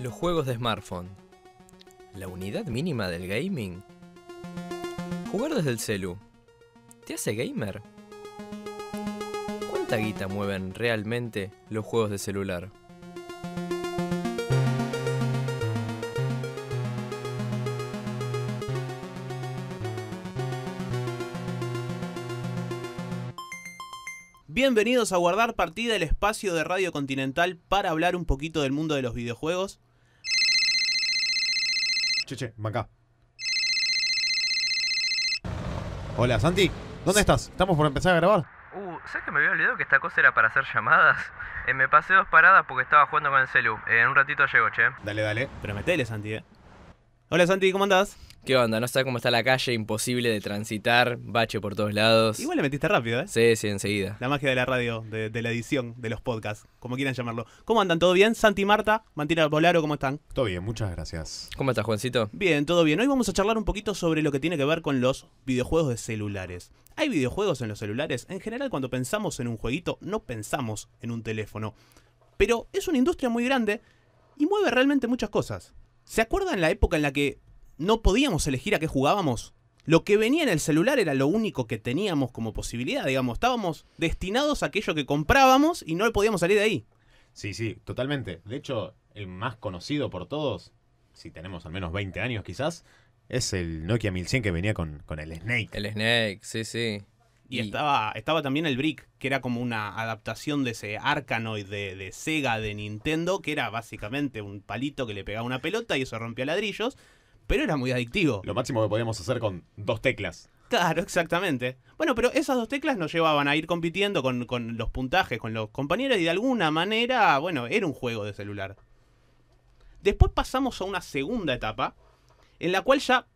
Los juegos de smartphone. ¿La unidad mínima del gaming? Jugar desde el celu. ¿Te hace gamer? ¿Cuánta guita mueven realmente los juegos de celular? Bienvenidos a Guardar Partida, el espacio de Radio Continental para hablar un poquito del mundo de los videojuegos. Che, acá. Hola, Santi. ¿Dónde estás? Estamos por empezar a grabar. ¿Sabes que me había olvidado que esta cosa era para hacer llamadas? Me pasé 2 paradas porque estaba jugando con el celu. En un ratito llego, che. Dale. Pero metele, Santi, Hola, Santi, ¿cómo andás? ¿Qué onda? No sé cómo está la calle, imposible de transitar, bache por todos lados. Igual le metiste rápido, Sí, enseguida. La magia de la radio, de la edición, de los podcasts, como quieran llamarlo. ¿Cómo andan? ¿Todo bien? Santi, Marta, Mantina Polaro, ¿cómo están? Todo bien, muchas gracias. ¿Cómo estás, Juancito? Bien, todo bien. Hoy vamos a charlar un poquito sobre lo que tiene que ver con los videojuegos de celulares. ¿Hay videojuegos en los celulares? En general, cuando pensamos en un jueguito, no pensamos en un teléfono. Pero es una industria muy grande y mueve realmente muchas cosas. ¿Se acuerdan la época en la que no podíamos elegir a qué jugábamos? Lo que venía en el celular era lo único que teníamos como posibilidad, digamos. Estábamos destinados a aquello que comprábamos y no podíamos salir de ahí. Sí, totalmente. De hecho, el más conocido por todos, si tenemos al menos 20 años quizás, es el Nokia 1100 que venía con el Snake. El Snake, sí. Y estaba también el Brick, que era como una adaptación de ese Arkanoid de Sega, de Nintendo, que era básicamente un palito que le pegaba una pelota y eso rompía ladrillos. Pero era muy adictivo. Lo máximo que podíamos hacer con 2 teclas. Claro, exactamente. Bueno, pero esas 2 teclas nos llevaban a ir compitiendo con los puntajes, con los compañeros, y de alguna manera, bueno, era un juego de celular. Después pasamos a una segunda etapa, en la cual ya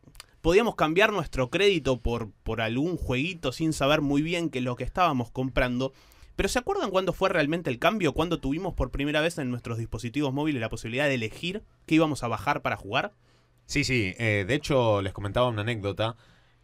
podíamos cambiar nuestro crédito por algún jueguito sin saber muy bien qué es lo que estábamos comprando. Pero ¿se acuerdan cuándo fue realmente el cambio? ¿Cuándo tuvimos por primera vez en nuestros dispositivos móviles la posibilidad de elegir qué íbamos a bajar para jugar? Sí, de hecho les comentaba una anécdota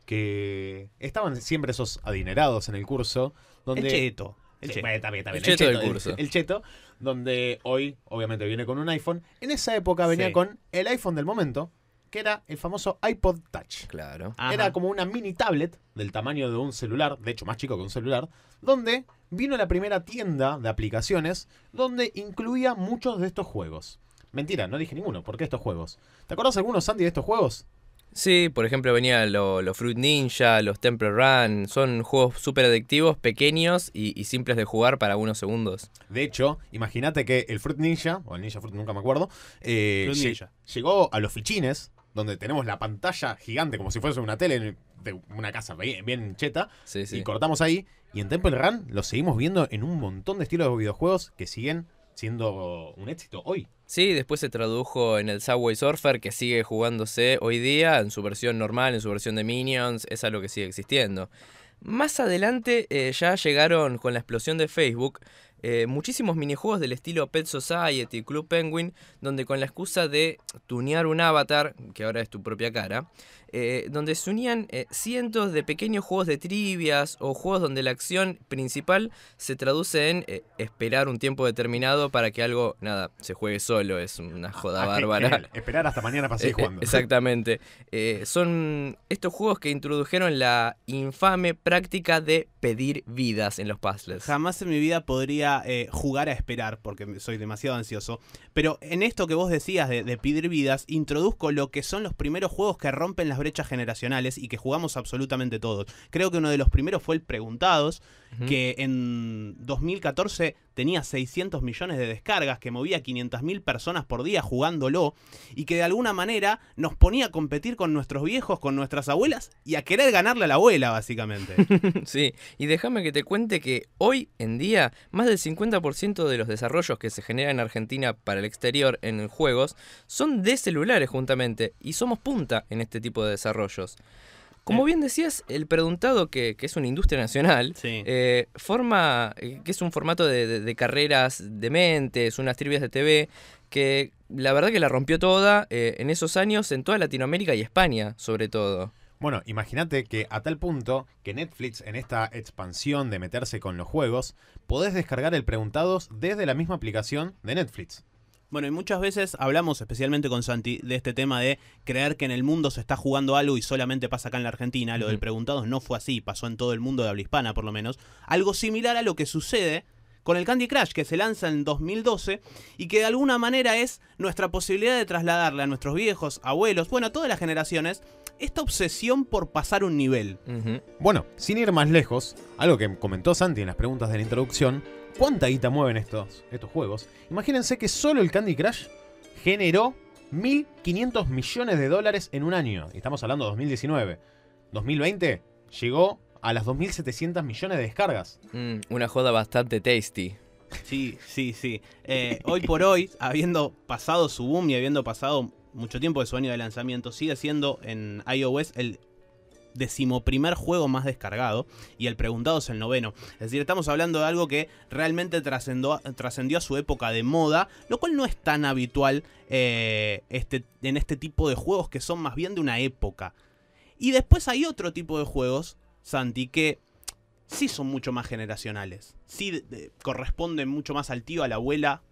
que estaban siempre esos adinerados en el curso donde... El cheto. Está bien. El cheto del curso. El cheto, donde hoy obviamente viene con un iPhone. En esa época venía con el iPhone del momento, que era el famoso iPod Touch. Claro. Ajá. Era como una mini tablet del tamaño de un celular, de hecho más chico que un celular, donde vino la primera tienda de aplicaciones donde incluía muchos de estos juegos. Mentira, no dije ninguno. ¿Por qué estos juegos? ¿Te acuerdas algunos, Sandy, de estos juegos? Sí, por ejemplo venía los Fruit Ninja, los Temple Run. Son juegos súper adictivos, pequeños y simples de jugar para unos segundos. De hecho, imagínate que el Fruit Ninja, o el Ninja Fruit, nunca me acuerdo, Ninja. llegó a los fichines, donde tenemos la pantalla gigante, como si fuese una tele de una casa bien cheta, Sí. y cortamos ahí. Y en Temple Run lo seguimos viendo en un montón de estilos de videojuegos que siguen siendo un éxito hoy. Sí, después se tradujo en el Subway Surfer, que sigue jugándose hoy día en su versión normal, en su versión de Minions. Es algo que sigue existiendo. Más adelante ya llegaron con la explosión de Facebook muchísimos minijuegos del estilo Pet Society, Club Penguin, donde con la excusa de tunear un avatar, que ahora es tu propia cara, donde se unían cientos de pequeños juegos de trivias o juegos donde la acción principal se traduce en esperar un tiempo determinado para que algo, se juegue solo. Es una joda bárbara. Genial. Esperar hasta mañana para seguir jugando. Exactamente. Son estos juegos que introdujeron la infame práctica de pedir vidas en los puzzles. Jamás en mi vida podría jugar a esperar, porque soy demasiado ansioso. Pero en esto que vos decías de pedir vidas, introduzco lo que son los primeros juegos que rompen las brechas generacionales y que jugamos absolutamente todos. Creo que uno de los primeros fue el Preguntados, que en 2014 tenía 600 millones de descargas, que movía 500.000 personas por día jugándolo, y que de alguna manera nos ponía a competir con nuestros viejos, con nuestras abuelas, y a querer ganarle a la abuela, básicamente. Sí, y déjame que te cuente que hoy en día más del 50% de los desarrollos que se generan en Argentina para el exterior en juegos son de celulares justamente, y somos punta en este tipo de desarrollos. Como bien decías, el Preguntado, que es una industria nacional, Sí. que es un formato de carreras de mentes, unas trivias de TV, que la verdad que la rompió toda en esos años en toda Latinoamérica y España, sobre todo. Bueno, imagínate que a tal punto que Netflix, en esta expansión de meterse con los juegos, podés descargar el Preguntados desde la misma aplicación de Netflix. Bueno, y muchas veces hablamos, especialmente con Santi, de este tema de creer que en el mundo se está jugando algo y solamente pasa acá en la Argentina. Lo del Preguntados no fue así, pasó en todo el mundo de habla hispana, por lo menos. Algo similar a lo que sucede con el Candy Crush, que se lanza en 2012 y que de alguna manera es nuestra posibilidad de trasladarle a nuestros viejos, abuelos, bueno, a todas las generaciones, esta obsesión por pasar un nivel. Bueno, sin ir más lejos, algo que comentó Santi en las preguntas de la introducción, ¿cuánta guita mueven estos juegos? Imagínense que solo el Candy Crush generó 1.500 millones de dólares en un año. Y estamos hablando de 2019. 2020 llegó a las 2.700 millones de descargas. Una joda bastante tasty. Sí. Hoy por hoy, habiendo pasado su boom y habiendo pasado mucho tiempo de su año de lanzamiento, sigue siendo en iOS el 11º juego más descargado y el Preguntado es el 9º. Es decir, estamos hablando de algo que realmente trascendió a su época de moda, lo cual no es tan habitual en este tipo de juegos que son más bien de una época. Y después hay otro tipo de juegos, Santi, que sí son mucho más generacionales. Sí corresponden mucho más al tío, a la abuela.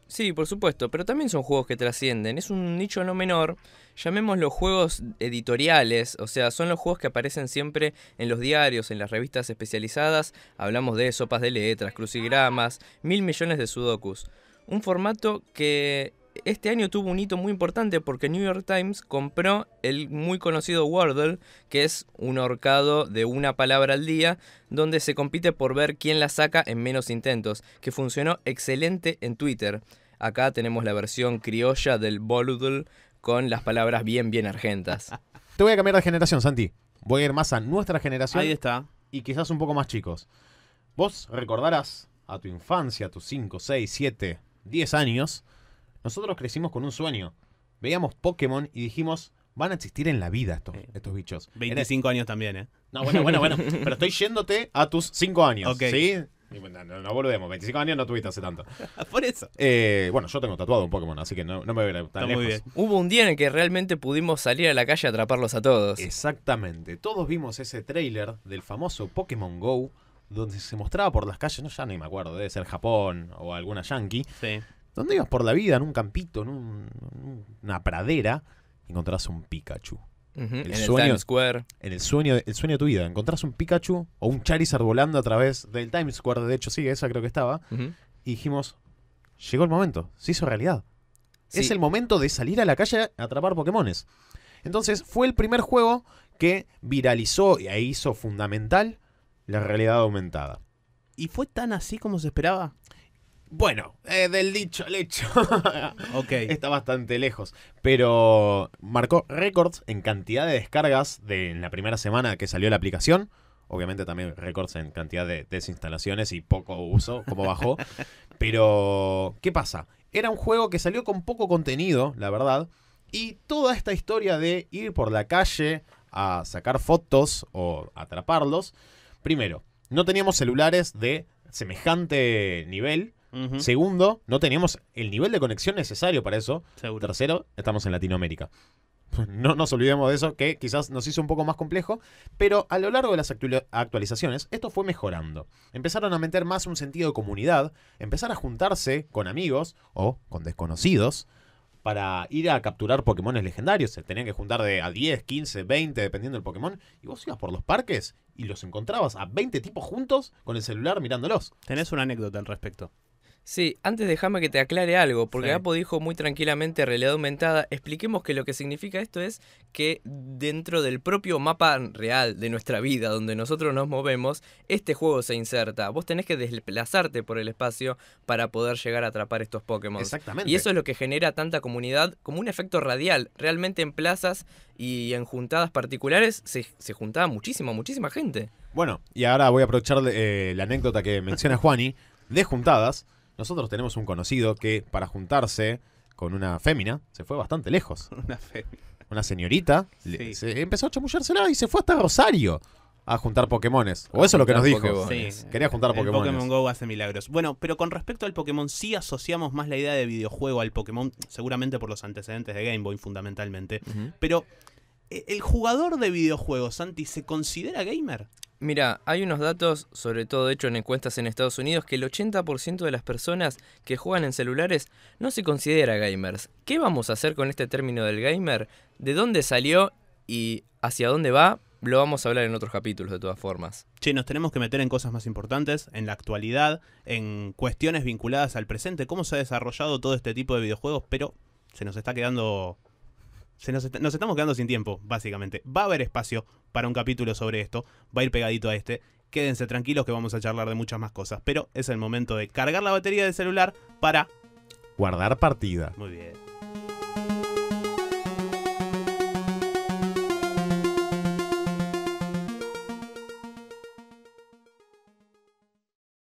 Sí, por supuesto, pero también son juegos que trascienden. Es un nicho no menor, llamémoslos juegos editoriales, o sea, son los juegos que aparecen siempre en los diarios, en las revistas especializadas. Hablamos de sopas de letras, crucigramas, 1.000 millones de sudokus. Un formato que este año tuvo un hito muy importante porque New York Times compró el muy conocido Wordle, que es un ahorcado de una palabra al día, donde se compite por ver quién la saca en menos intentos, que funcionó excelente en Twitter. Acá tenemos la versión criolla del Wordle con las palabras bien argentas. Te voy a cambiar de generación, Santi. Voy a ir más a nuestra generación. Ahí está. Y quizás un poco más chicos. Vos recordarás a tu infancia, a tus 5, 6, 7, 10 años. Nosotros crecimos con un sueño. Veíamos Pokémon y dijimos, van a existir en la vida estos bichos. 25 años también, ¿eh? No, bueno. Pero estoy yéndote a tus 5 años, Ok. ¿sí? No volvemos. 25 años no tuviste hace tanto. Por eso. Bueno, yo tengo tatuado un Pokémon, así que no me voy a ir tan Está lejos. muy bien. Hubo un día en el que realmente pudimos salir a la calle a atraparlos a todos. Exactamente. Todos vimos ese tráiler del famoso Pokémon GO, donde se mostraba por las calles, no, ya ni me acuerdo, debe ser Japón o alguna yankee, Sí. donde ibas por la vida en un campito, en una pradera, y encontrás un Pikachu. En el sueño- Times Square. En el sueño de tu vida, encontrás un Pikachu o un Charizard volando a través del Times Square, de hecho sí, esa creo que estaba, y dijimos, llegó el momento, se hizo realidad. Sí. Es el momento de salir a la calle a atrapar Pokémones. Entonces fue el primer juego que viralizó e hizo fundamental la realidad aumentada. ¿Y fue tan así como se esperaba? Bueno, del dicho al hecho Ok. está bastante lejos, pero marcó récords en cantidad de descargas en la primera semana que salió la aplicación. Obviamente también récords en cantidad de desinstalaciones y poco uso, como bajó. Pero, ¿qué pasa? Era un juego que salió con poco contenido, la verdad, y toda esta historia de ir por la calle a sacar fotos o atraparlos. Primero, no teníamos celulares de semejante nivel. Ujú. Segundo, no teníamos el nivel de conexión necesario para eso. Seguro. Tercero, estamos en Latinoamérica. No nos olvidemos de eso, que quizás nos hizo un poco más complejo, pero a lo largo de las actualizaciones esto fue mejorando. Empezaron a meter más un sentido de comunidad, empezar a juntarse con amigos o con desconocidos para ir a capturar Pokémones legendarios. Se tenían que juntar de a 10, 15, 20, dependiendo del Pokémon, y vos ibas por los parques y los encontrabas a 20 tipos juntos con el celular mirándolos. Tenés una anécdota al respecto. Sí, antes déjame que te aclare algo, porque Sí. Apo dijo muy tranquilamente realidad aumentada. Expliquemos que lo que significa esto es que dentro del propio mapa real de nuestra vida, donde nosotros nos movemos, este juego se inserta. Vos tenés que desplazarte por el espacio para poder llegar a atrapar estos Pokémon. Exactamente. Y eso es lo que genera tanta comunidad, como un efecto radial. Realmente en plazas y en juntadas particulares se juntaba muchísima gente. Bueno, y ahora voy a aprovechar la anécdota que menciona Juani de juntadas. Nosotros tenemos un conocido que para juntarse con una fémina se fue bastante lejos. Una fe. Una señorita Sí. se empezó a chamullársela y se fue hasta Rosario a juntar Pokémones. O eso es lo que nos juntar dijo. Pokémones. Sí. Quería juntar El Pokémones. Pokémon GO hace milagros. Bueno, pero con respecto al Pokémon, sí asociamos más la idea de videojuego al Pokémon, seguramente por los antecedentes de Game Boy, fundamentalmente. Pero ¿El jugador de videojuegos, Santi, se considera gamer? Mira, hay unos datos, sobre todo hecho en encuestas en Estados Unidos, que el 80% de las personas que juegan en celulares no se considera gamers. ¿Qué vamos a hacer con este término del gamer? ¿De dónde salió y hacia dónde va? Lo vamos a hablar en otros capítulos de todas formas. Che, nos tenemos que meter en cosas más importantes, en la actualidad, en cuestiones vinculadas al presente, cómo se ha desarrollado todo este tipo de videojuegos, pero se nos está quedando... Nos estamos quedando sin tiempo, básicamente. Va a haber espacio para un capítulo sobre esto, va a ir pegadito a este. Quédense tranquilos que vamos a charlar de muchas más cosas, pero es el momento de cargar la batería del celular para... Guardar partida. Muy bien.